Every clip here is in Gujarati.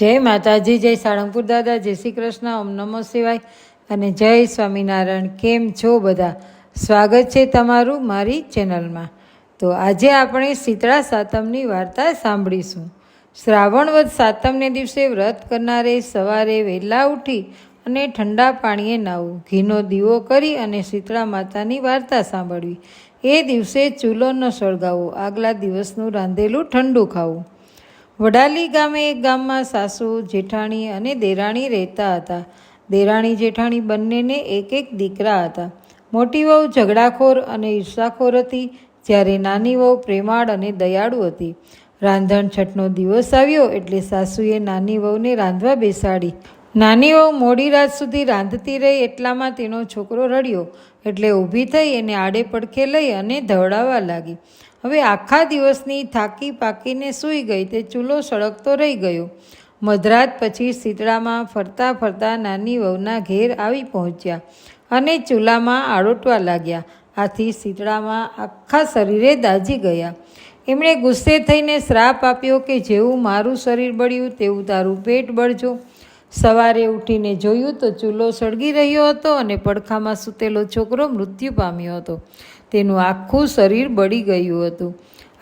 જય માતાજી, જય સાળંગપુર દાદા, જય શ્રી કૃષ્ણ, ઓમ નમો શિવાય અને જય સ્વામિનારાયણ. કેમ છો બધા? સ્વાગત છે તમારું મારી ચેનલમાં. તો આજે આપણે શીતળા સાતમની વાર્તા સાંભળીશું. શ્રાવણ વદ સાતમને દિવસે વ્રત કરનારે સવારે વહેલા ઉઠી અને ઠંડા પાણીએ નાહવું, ઘીનો દીવો કરી અને શીતળા માતાની વાર્તા સાંભળવી. એ દિવસે ચૂલો ન સળગાવવો, આગલા દિવસનું રાંધેલું ઠંડુ ખાવું. વડાલી ગામે એક ગામમાં સાસુ, જેઠાણી અને દેરાણી રહેતા હતા. દેરાણી જેઠાણી બંનેને એક એક દીકરા હતા. મોટી વહુ ઝઘડાખોર અને ઈર્ષાખોર હતી, જ્યારે નાની વહુ પ્રેમાળ અને દયાળુ હતી. રાંધણ છઠનો દિવસ આવ્યો એટલે સાસુએ નાની વહુને રાંધવા બેસાડી. નાની વહુ મોડી રાત સુધી રાંધતી રહી, એટલામાં તેનો છોકરો રડ્યો એટલે ઊભી થઈ એને આડે પડખે લઈ અને ધવડાવવા લાગી. હવે આખા દિવસની થાકી પાકીને સૂઈ ગઈ તે ચૂલો સળગતો રહી ગયો. મધરાત પછી શીતળામાં ફરતા ફરતા નાની વહુના ઘેર આવી પહોંચ્યા અને ચૂલામાં આળોટવા લાગ્યા. આથી શીતળામાં આખા શરીરે દાઝી ગયા. એમણે ગુસ્સે થઈને શ્રાપ આપ્યો કે જેવું મારું શરીર બળ્યું તેવું તારું પેટ બળજો. સવારે ઉઠીને જોયું તો ચૂલો સળગી રહ્યો હતો અને પડખામાં સૂતેલો છોકરો મૃત્યુ પામ્યો હતો. તેનું આખું શરીર બળી ગયું હતું.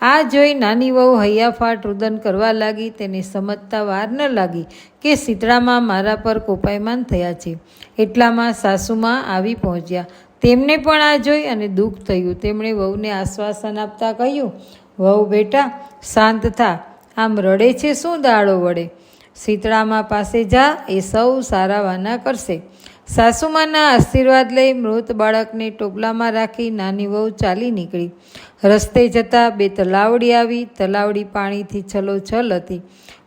આ જોઈ નાની વહુ હૈયાફાટ રુદન કરવા લાગી. તેને સમજતા વાર ન લાગી કે શીતળામાં મારા પર કોપાયમાન થયા છે. એટલામાં સાસુમાં આવી પહોંચ્યા. તેમને પણ આ જોઈ અને દુઃખ થયું. તેમણે વહુને આશ્વાસન આપતા કહ્યું, વહુ બેટા શાંત થા, આમ રડે છે શું દાડો વડે? શીતળામાં પાસે જા, એ સૌ સારા વાના કરશે. સાસુમાના આશીર્વાદ લઈ મૃત બાળકને ટોપલામાં રાખી નાની વહુ ચાલી નીકળી. રસ્તે જતાં બે તલાવડી આવી. તલાવડી પાણીથી છલોછલ હતી.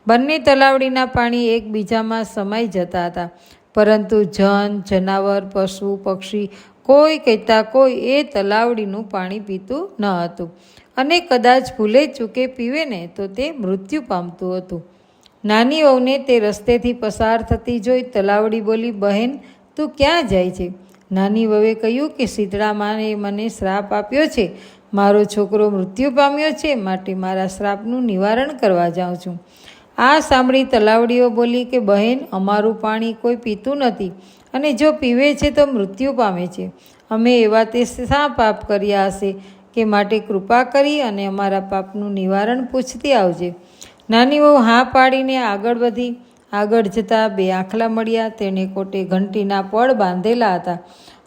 બંને તલાવડીના પાણી એકબીજામાં સમાઈ જતા હતા, પરંતુ જનાવર, પશુ, પક્ષી કોઈ કહેતા કોઈ એ તલાવડીનું પાણી પીતું ન હતું અને કદાચ ભૂલે ચૂકે પીવે ને તો તે મૃત્યુ પામતું હતું. નાની વહુને તે રસ્તેથી પસાર થતી જોઈ તલાવડી બોલી, બહેન તું ક્યાં જાય છે? નાની વહુએ કહ્યું કે શીતળામાએ મને શ્રાપ આપ્યો છે, મારો છોકરો મૃત્યુ પામ્યો છે, માટે મારા શ્રાપનું નિવારણ કરવા જાઉં છું. આ સાંભળી તલાવડીઓ બોલી કે બહેન અમારું પાણી કોઈ પીતું નથી અને જો પીવે છે તો મૃત્યુ પામે છે. અમે એવા તે શા પાપ કર્યા હશે કે માટે કૃપા કરી અને અમારા પાપનું નિવારણ પૂછતી આવજે. નાની વહુ હા પાડીને આગળ વધી. આગળ જતાં બે આખલા મળ્યા. તેણે કોટે ઘંટીના પડ બાંધેલા હતા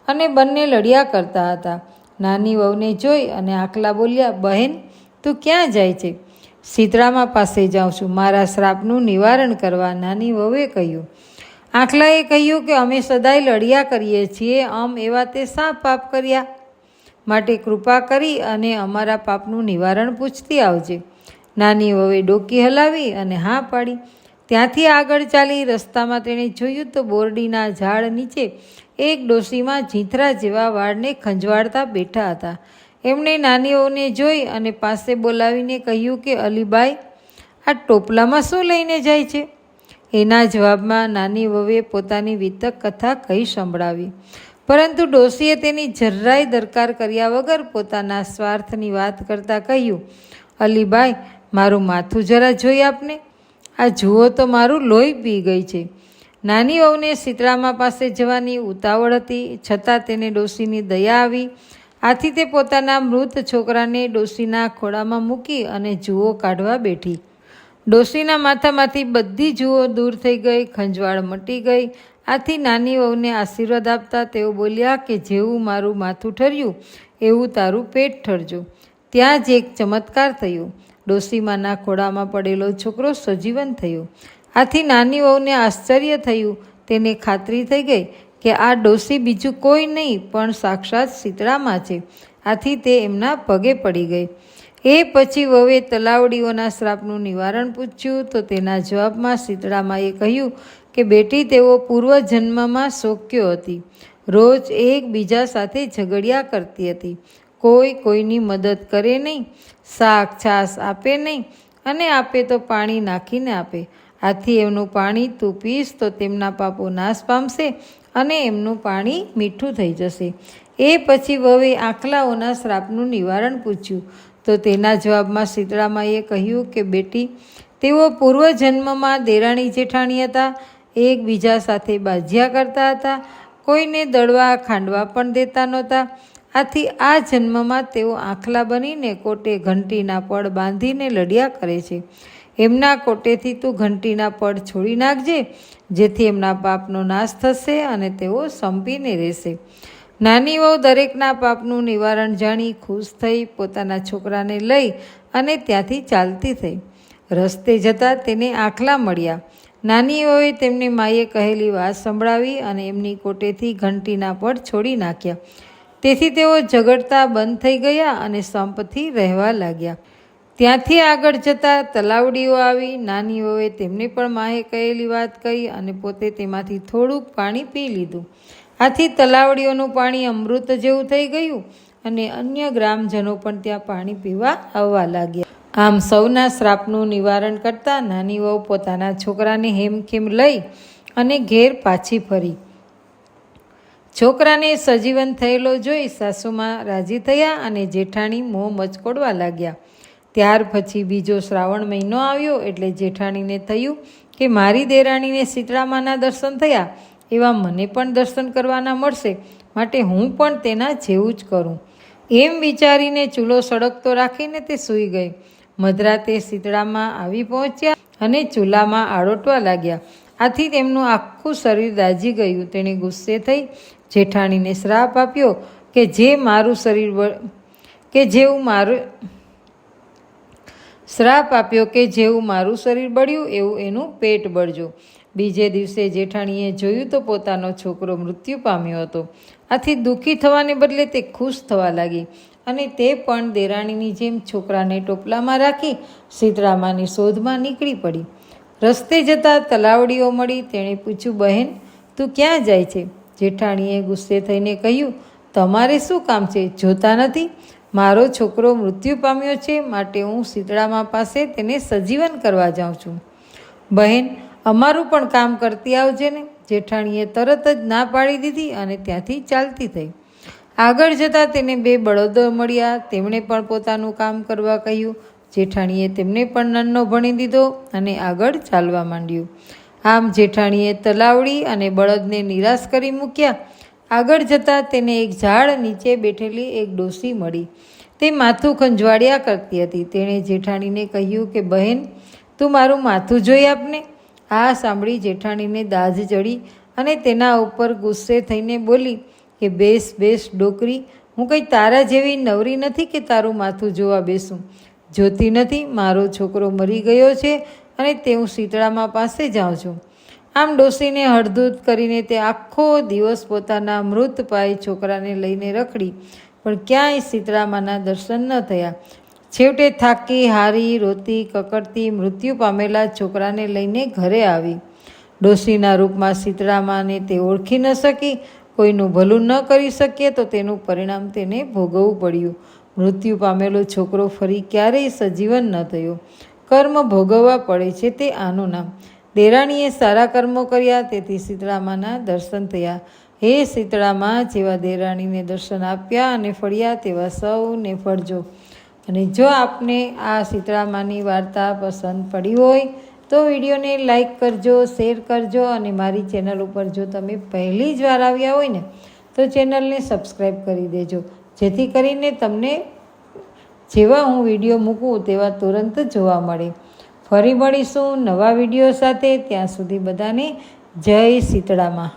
અને બંને લડ્યા કરતા હતા. નાની વહુને જોઈ અને આખલા બોલ્યા, બહેન તું ક્યાં જાય છે? શીતળામાં પાસે જાઉં છું, મારા શ્રાપનું નિવારણ કરવા, નાની વહુએ કહ્યું. આખલાએ કહ્યું કે અમે સદાય લડ્યા કરીએ છીએ, આમ એવા તે શા પાપ કર્યા? માટે કૃપા કરી અને અમારા પાપનું નિવારણ પૂછતી આવજે. નાની વહુએ ડોકી હલાવી અને હા પાડી. ત્યાંથી આગળ ચાલી. રસ્તામાં તેણે જોયું તો બોરડીના ઝાડ નીચે એક ડોશીમાં જીંથરા જેવા વાળને ખંજવાળતા બેઠા હતા. એમણે નાની વહુને જોઈ અને પાસે બોલાવીને કહ્યું કે અલીબાઈ, આ ટોપલામાં શું લઈને જાય છે? એના જવાબમાં નાની વહુએ પોતાની વિતક કથા કહી સંભળાવી, પરંતુ ડોશીએ તેની જરાય દરકાર કર્યા વગર પોતાના સ્વાર્થની વાત કરતાં કહ્યું, અલીબાઈ મારું માથું જરા જોઈ આપને. આ જુઓ તો મારું લોહી પી ગઈ છે. નાની વહુને શીતળામાં પાસે જવાની ઉતાવળ હતી, છતાં તેને ડોશીની દયા આવી. આથી તે પોતાના મૃત છોકરાને ડોશીના ખોળામાં મૂકી અને જુઓ કાઢવા બેઠી. ડોશીના માથામાંથી બધી જુઓ દૂર થઈ ગઈ, ખંજવાળ મટી ગઈ. આથી નાની વહુને આશીર્વાદ આપતા તેઓ બોલ્યા કે જેવું મારું માથું ઠર્યું એવું તારું પેટ ઠરજો. ત્યાં જ એક ચમત્કાર થયો. ડોશીમાના ખોળામાં પડેલો છોકરો સજીવન થયો. આથી નાની વહુને આશ્ચર્ય થયું. તેને ખાતરી થઈ ગઈ કે આ ડોશી બીજું કોઈ નહીં પણ સાક્ષાત શીતળામાં છે. આથી તે એમના પગે પડી ગઈ. એ પછી વહુએ તલાવડીઓના શ્રાપનું નિવારણ પૂછ્યું તો તેના જવાબમાં શીતળામાએ કહ્યું કે બેટી તેઓ પૂર્વજન્મમાં શોક્યો હતી. રોજ એકબીજા સાથે ઝઘડ્યા કરતી હતી. કોઈ કોઈની મદદ કરે નહીં, શાક છાશ આપે નહીં અને આપે તો પાણી નાખીને આપે. આથી એમનું પાણી તું પીશ તો તેમના પાપો નાશ પામશે અને એમનું પાણી મીઠું થઈ જશે. એ પછી વહુએ આખલાઓના શ્રાપનું નિવારણ પૂછ્યું તો તેના જવાબમાં શીતળામાએ કહ્યું કે બેટી તેઓ પૂર્વજન્મમાં દેરાણી જેઠાણી હતા. એકબીજા સાથે બાજ્યા કરતા હતા. કોઈને દળવા ખાંડવા પણ દેતા નહોતા. આથી આ જન્મમાં તેઓ આંખલા બનીને કોટે ઘંટીના પડ બાંધીને લડ્યા કરે છે. એમના કોટેથી તું ઘંટીના પડ છોડી નાખજે, જેથી એમના પાપનો નાશ થશે અને તેઓ સંપીને રહેશે. નાની વહુ દરેકના પાપનું નિવારણ જાણી ખુશ થઈ પોતાના છોકરાને લઈ અને ત્યાંથી ચાલતી થઈ. રસ્તે જતાં તેને આંખલા મળ્યા. નાની વહુએ તેમને માએ કહેલી વાત સંભળાવી અને એમની કોટેથી ઘંટીના પડ છોડી નાખ્યા. તેથી તેઓ ઝઘડતા બંધ થઈ ગયા અને સંપથી રહેવા લાગ્યા. ત્યાંથી આગળ જતાં તલાવડીઓ આવી. નાની વહુએ તેમને પણ માએ કહેલી વાત કહી અને પોતે તેમાંથી થોડુંક પાણી પી લીધું. આથી તલાવડીઓનું પાણી અમૃત જેવું થઈ ગયું અને અન્ય ગ્રામજનો પણ ત્યાં પાણી પીવા આવવા લાગ્યા. આમ સૌના શ્રાપનું નિવારણ કરતાં નાની વહુ પોતાના છોકરાને હેમખેમ લઈ અને ઘેર પાછી ફરી. છોકરાને સજીવન થયેલો જોઈ સાસુમાં રાજી થયા અને જેઠાણી મોં મચકોડવા લાગ્યા. ત્યાર પછી બીજો શ્રાવણ મહિનો આવ્યો એટલે જેઠાણીને થયું કે મારી દેરાણીને શીતળામાના દર્શન થયા એવા મને પણ દર્શન કરવાના મળશે, માટે હું પણ તેના જેવું જ કરું. એમ વિચારીને ચૂલો સળગતો રાખીને તે સૂઈ ગઈ. મધરાતે શીતળામાં આવી પહોંચ્યા અને ચૂલામાં આળોટવા લાગ્યા. આથી તેમનું આખું શરીર દાઝી ગયું. તેણે ગુસ્સે થઈ જેઠાણીને શ્રાપ આપ્યો કે જેવું મારું શરીર બળ્યું એવું એનું પેટ બળજો. બીજે દિવસે જેઠાણીએ જોયું તો પોતાનો છોકરો મૃત્યુ પામ્યો હતો. આથી દુઃખી થવાને બદલે તે ખુશ થવા લાગી અને તે પણ દેરાણીની જેમ છોકરાને ટોપલામાં રાખી શીતળામાની શોધમાં નીકળી પડી. રસ્તે જતાં તલાવડીઓ મળી. તેણે પૂછ્યું, બહેન તું ક્યાં જાય છે? જેઠાણીએ ગુસ્સે થઈને કહ્યું, તમારે શું કામ છે? જોતા નથી મારો છોકરો મૃત્યુ પામ્યો છે, માટે હું શીતળામા પાસે તેને સજીવન કરવા જાઉં છું. બહેન અમારું પણ કામ કરતી આવજે ને. જેઠાણીએ તરત જ ના પાડી દીધી અને ત્યાંથી ચાલતી થઈ. આગળ જતાં તેને બે બળદો મળ્યા. તેમણે પણ પોતાનું કામ કરવા કહ્યું. જેઠાણીએ તેમને પણ નન્નો ભણી દીધો અને આગળ ચાલવા માંડ્યું. આમ જેઠાણીએ તલાવડી અને બળદને નિરાશ કરી મૂક્યા. આગળ જતાં તેને એક ઝાડ નીચે બેઠેલી એક ડોસી મળી. તે માથું ખંજવાળ્યા કરતી હતી. તેણે જેઠાણીને કહ્યું કે બહેન તું મારું માથું જોઈ આપને. આ સાંભળી જેઠાણીને દાઝ ચડી અને તેના ઉપર ગુસ્સે થઈને બોલી કે બેસ બેસ ડોકરી, હું કંઈ તારા જેવી નવરી નથી કે તારું માથું જોવા બેસું. જોતી નથી મારો છોકરો મરી ગયો છે અને તે હું શીતળામા પાસે જાઉં છું. આમ ડોસીને હળધૂત કરીને તે આખો દિવસ પોતાના મૃત પાય છોકરાને લઈને રખડી, પણ ક્યાંય શીતળામાના દર્શન ન થયા. છેવટે થાકી હારી રોતી કકડતી મૃત્યુ પામેલા છોકરાને લઈને ઘરે આવી. ડોસીના રૂપમાં શીતળામાને તે ઓળખી ન શકી. કોઈનું ભલું ન કરી શકીએ તો તેનું પરિણામ તેને ભોગવવું પડ્યું. મૃત્યુ પામેલો છોકરો ફરી ક્યારેય સજીવન ન થયો. કર્મ ભોગવવા પડે છે, તે આનું નામ. દેરાણીએ સારા કર્મો કર્યા, તેથી શીતળામાના દર્શન થયા. હે શીતળામા, જેવા દેરાણીને દર્શન આપ્યા અને ફળ્યા તેવા સૌને ફળજો. અને જો આપને આ શીતળામાની વાર્તા પસંદ પડી હોય તો વિડીયોને લાઈક કરજો, શેર કરજો અને મારી ચેનલ ઉપર જો તમે પહેલી જ વાર આવ્યા હોય ને તો ચેનલને સબસ્ક્રાઈબ કરી દેજો, જેથી કરીને તમને જેવા હું વિડીયો મૂકું તેવા તુરંત જોવા મળે. ફરી મળીશું નવા વિડીયો સાથે. ત્યાં સુધી બધાને જય શીતળામા.